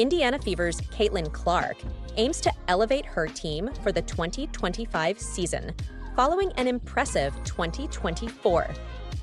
Indiana Fever's Caitlin Clark aims to elevate her team for the 2025 season, following an impressive 2024,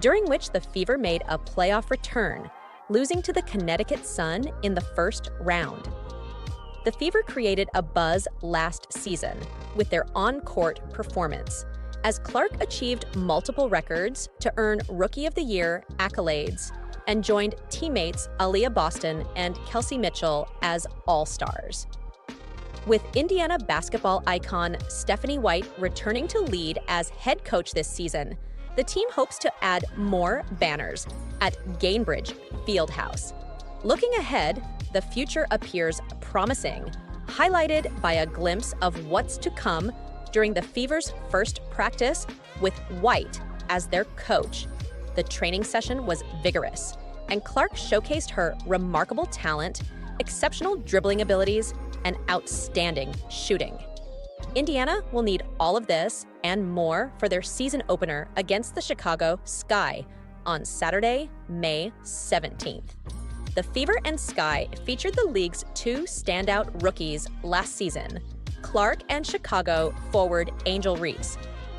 during which the Fever made a playoff return, losing to the Connecticut Sun in the first round. The Fever created a buzz last season with their on-court performance, as Clark achieved multiple records to earn Rookie of the Year accolades and joined teammates Aaliyah Boston and Kelsey Micthell as All-Stars. With Indiana basketball icon Stephanie White returning to lead as head coach this season, the team hopes to add more banners at Gainbridge Fieldhouse. Looking ahead, the future appears promising, highlighted by a glimpse of what's to come during the Fever's first practice with White as their coach. The training session was vigorous, and Clark showcased her remarkable talent, exceptional dribbling abilities, and outstanding shooting. Indiana will need all of this and more for their season opener against the Chicago Sky on Saturday, May 17th. The Fever and Sky featured the league's two standout rookies last season, Clark and Chicago forward Angel Reese,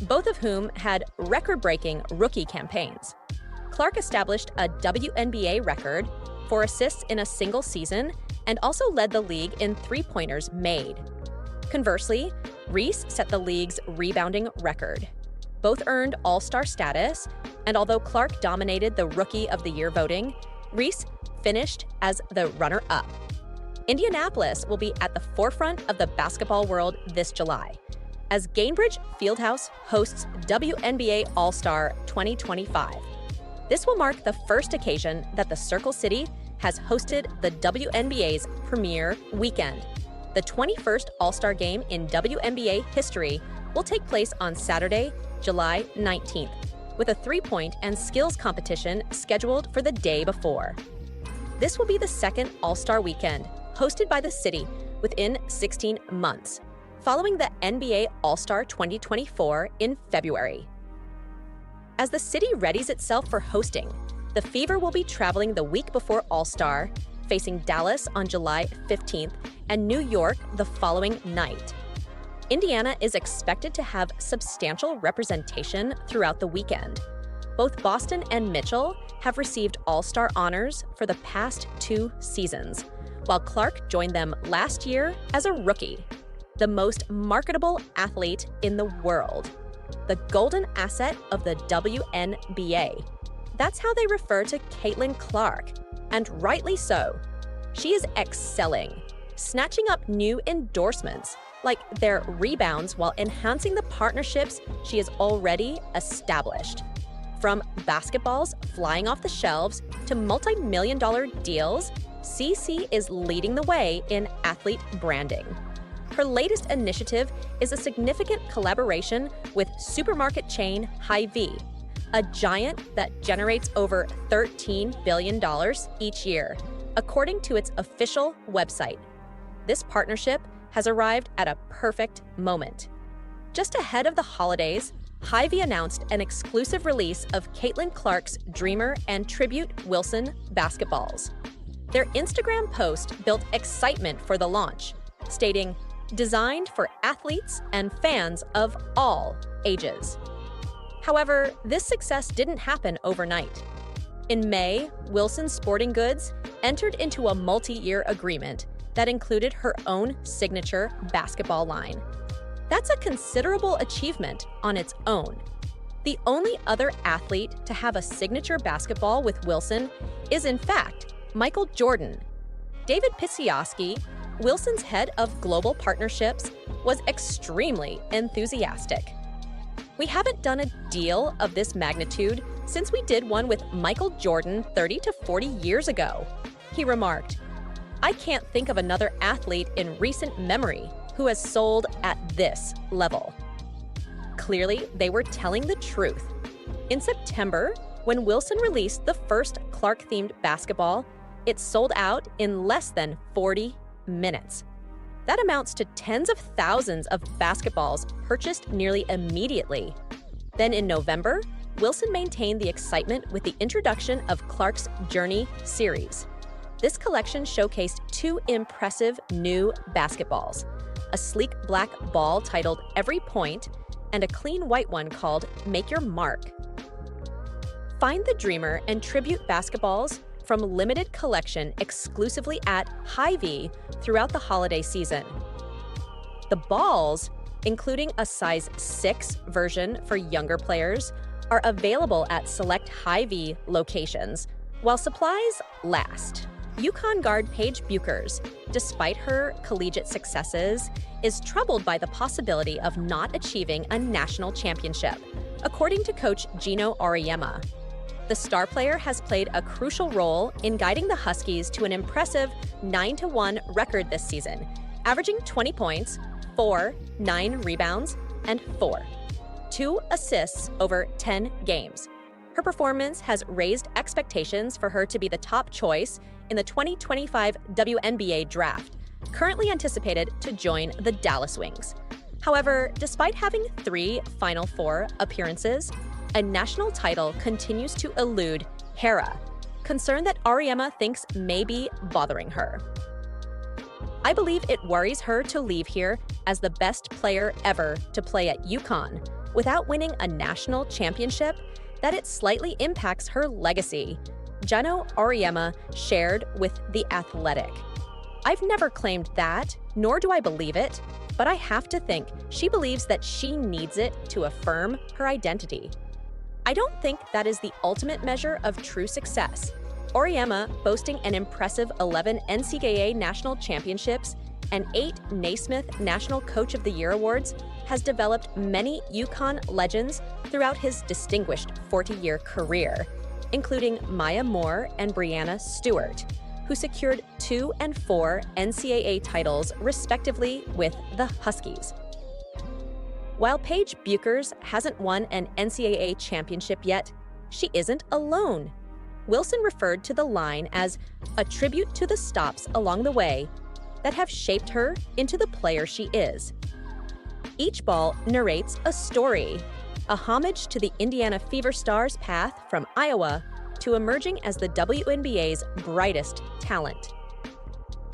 both of whom had record-breaking rookie campaigns. Clark established a WNBA record for assists in a single season and also led the league in three-pointers made. Conversely, Reese set the league's rebounding record. Both earned All-Star status, and although Clark dominated the Rookie of the Year voting, Reese finished as the runner-up. Indianapolis will be at the forefront of the basketball world this July, as Gainbridge Fieldhouse hosts WNBA All-Star 2025. This will mark the first occasion that the Circle City has hosted the WNBA's premier weekend. The 21st All-Star Game in WNBA history will take place on Saturday, July 19th, with a three-point and skills competition scheduled for the day before. This will be the second All-Star weekend hosted by the city within 16 months, following the NBA All-Star 2024 in February. As the city readies itself for hosting, the Fever will be traveling the week before All-Star, facing Dallas on July 15th and New York the following night. Indiana is expected to have substantial representation throughout the weekend. Both Boston and Micthell have received All-Star honors for the past 2 seasons, while Clark joined them last year as a rookie, the most marketable athlete in the world, the golden asset of the WNBA. That's how they refer to Caitlin Clark, and rightly so. She is excelling, snatching up new endorsements like their rebounds while enhancing the partnerships she has already established. From basketballs flying off the shelves to multi-million-dollar deals, CC is leading the way in athlete branding. Her latest initiative is a significant collaboration with supermarket chain Hy-Vee, a giant that generates over $13 billion each year, according to its official website. This partnership has arrived at a perfect moment. Just ahead of the holidays, Hy-Vee announced an exclusive release of Caitlin Clark's Dreamer and Tribute Wilson basketballs. Their Instagram post built excitement for the launch, stating, "Designed for athletes and fans of all ages." However, this success didn't happen overnight. In May, Wilson Sporting Goods entered into a multi-year agreement that included her own signature basketball line. That's a considerable achievement on its own. The only other athlete to have a signature basketball with Wilson is, in fact, Michael Jordan. David Pisiowski, Wilson's head of global partnerships, was extremely enthusiastic. "We haven't done a deal of this magnitude since we did one with Michael Jordan 30 to 40 years ago," he remarked. "I can't think of another athlete in recent memory who has sold at this level." Clearly, they were telling the truth. In September, when Wilson released the first Clark-themed basketball, it sold out in less than 40 minutes. That amounts to tens of thousands of basketballs purchased nearly immediately. Then in November, Wilson maintained the excitement with the introduction of Clark's Journey series. This collection showcased two impressive new basketballs, a sleek black ball titled Every Point and a clean white one called Make Your Mark. Find the Dreamer and Tribute basketballs from limited collection exclusively at Hy-Vee throughout the holiday season. The balls, including a size 6 version for younger players, are available at select Hy-Vee locations while supplies last. UConn guard Paige Bueckers, despite her collegiate successes, is troubled by the possibility of not achieving a national championship, according to coach Gino Auriemma. The star player has played a crucial role in guiding the Huskies to an impressive 9-1 record this season, averaging 20 points, 9 rebounds, and 2 assists over 10 games. Her performance has raised expectations for her to be the top choice in the 2025 WNBA draft, currently anticipated to join the Dallas Wings. However, despite having 3 Final Four appearances, a national title continues to elude Hera, concern that Auriemma thinks may be bothering her. I believe it worries her to leave here as the best player ever to play at UConn without winning a national championship, that it slightly impacts her legacy, Gino Auriemma shared with The Athletic. I've never claimed that, nor do I believe it, but I have to think she believes that she needs it to affirm her identity. I don't think that is the ultimate measure of true success. Auriemma, boasting an impressive 11 NCAA national championships and 8 Naismith National Coach of the Year awards, has developed many UConn legends throughout his distinguished 40-year career, including Maya Moore and Brianna Stewart, who secured 2 and 4 NCAA titles respectively with the Huskies. While Paige Bueckers hasn't won an NCAA championship yet, she isn't alone. Wilson referred to the line as a tribute to the stops along the way that have shaped her into the player she is. Each ball narrates a story, a homage to the Indiana Fever Stars' path from Iowa to emerging as the WNBA's brightest talent.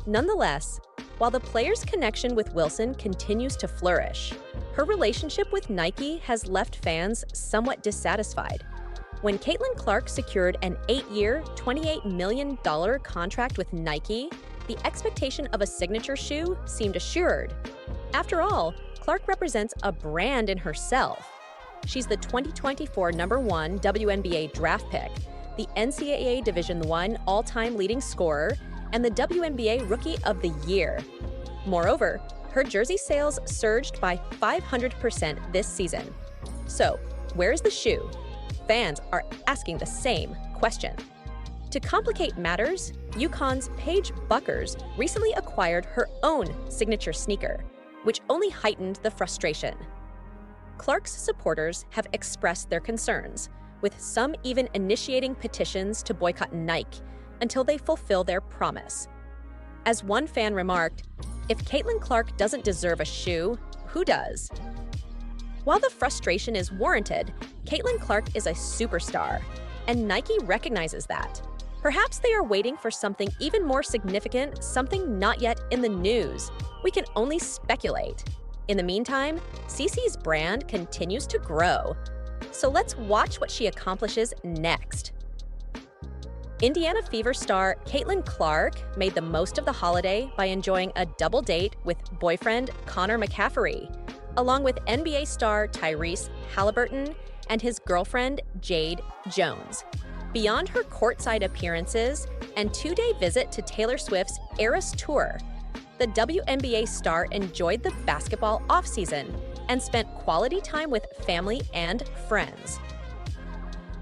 Nonetheless, while the player's connection with Wilson continues to flourish, her relationship with Nike has left fans somewhat dissatisfied. When Caitlin Clark secured an 8-year, $28 million contract with Nike, the expectation of a signature shoe seemed assured. After all, Clark represents a brand in herself. She's the 2024 #1 WNBA draft pick, the NCAA Division I all-time leading scorer, and the WNBA Rookie of the Year. Moreover, her jersey sales surged by 500% this season. So, where's the shoe? Fans are asking the same question. To complicate matters, UConn's Paige Bueckers recently acquired her own signature sneaker, which only heightened the frustration. Clark's supporters have expressed their concerns, with some even initiating petitions to boycott Nike until they fulfill their promise. As one fan remarked, "If Caitlin Clark doesn't deserve a shoe, who does?" While the frustration is warranted, Caitlin Clark is a superstar, and Nike recognizes that. Perhaps they are waiting for something even more significant, something not yet in the news. We can only speculate. In the meantime, CeCe's brand continues to grow. So let's watch what she accomplishes next. Indiana Fever star Caitlin Clark made the most of the holiday by enjoying a double date with boyfriend Connor McCaffrey, along with NBA star Tyrese Halliburton and his girlfriend Jade Jones. Beyond her courtside appearances and 2-day visit to Taylor Swift's Eras Tour, the WNBA star enjoyed the basketball offseason and spent quality time with family and friends.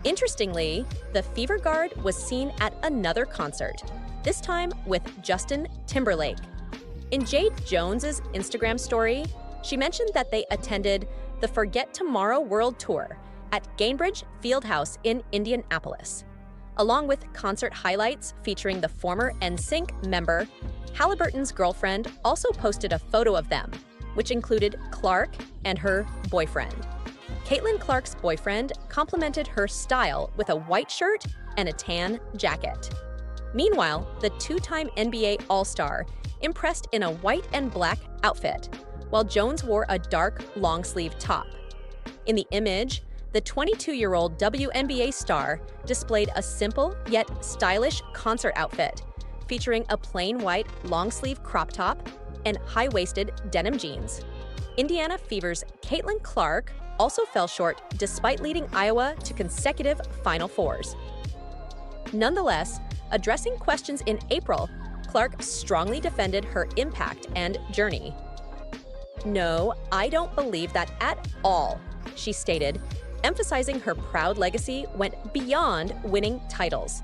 Interestingly, the Fever Guard was seen at another concert, this time with Justin Timberlake. In Jade Jones's Instagram story, she mentioned that they attended the Forget Tomorrow World Tour at Gainbridge Fieldhouse in Indianapolis. Along with concert highlights featuring the former NSYNC member, Halliburton's girlfriend also posted a photo of them, which included Clark and her boyfriend. Caitlin Clark's boyfriend complimented her style with a white shirt and a tan jacket. Meanwhile, the two-time NBA All-Star impressed in a white and black outfit, while Jones wore a dark, long-sleeve top. In the image, the 22-year-old WNBA star displayed a simple yet stylish concert outfit, featuring a plain white long-sleeve crop top and high-waisted denim jeans. Indiana Fever's Caitlin Clark also fell short despite leading Iowa to consecutive Final Fours. Nonetheless, addressing questions in April, Clark strongly defended her impact and journey. "No, I don't believe that at all," she stated, emphasizing her proud legacy went beyond winning titles.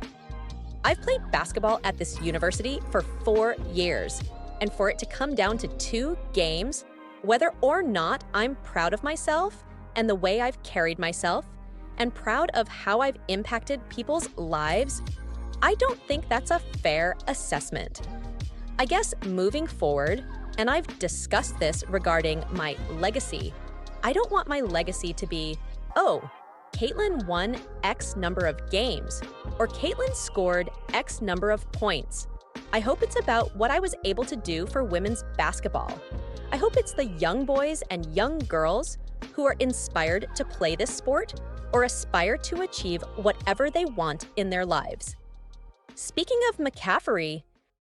"I've played basketball at this university for 4 years, and for it to come down to 2 games, whether or not I'm proud of myself and the way I've carried myself, and proud of how I've impacted people's lives, I don't think that's a fair assessment. I guess moving forward, and I've discussed this regarding my legacy, I don't want my legacy to be, oh, Caitlin won X number of games, or Caitlin scored X number of points. I hope it's about what I was able to do for women's basketball. I hope it's the young boys and young girls who are inspired to play this sport or aspire to achieve whatever they want in their lives." Speaking of McCaffrey,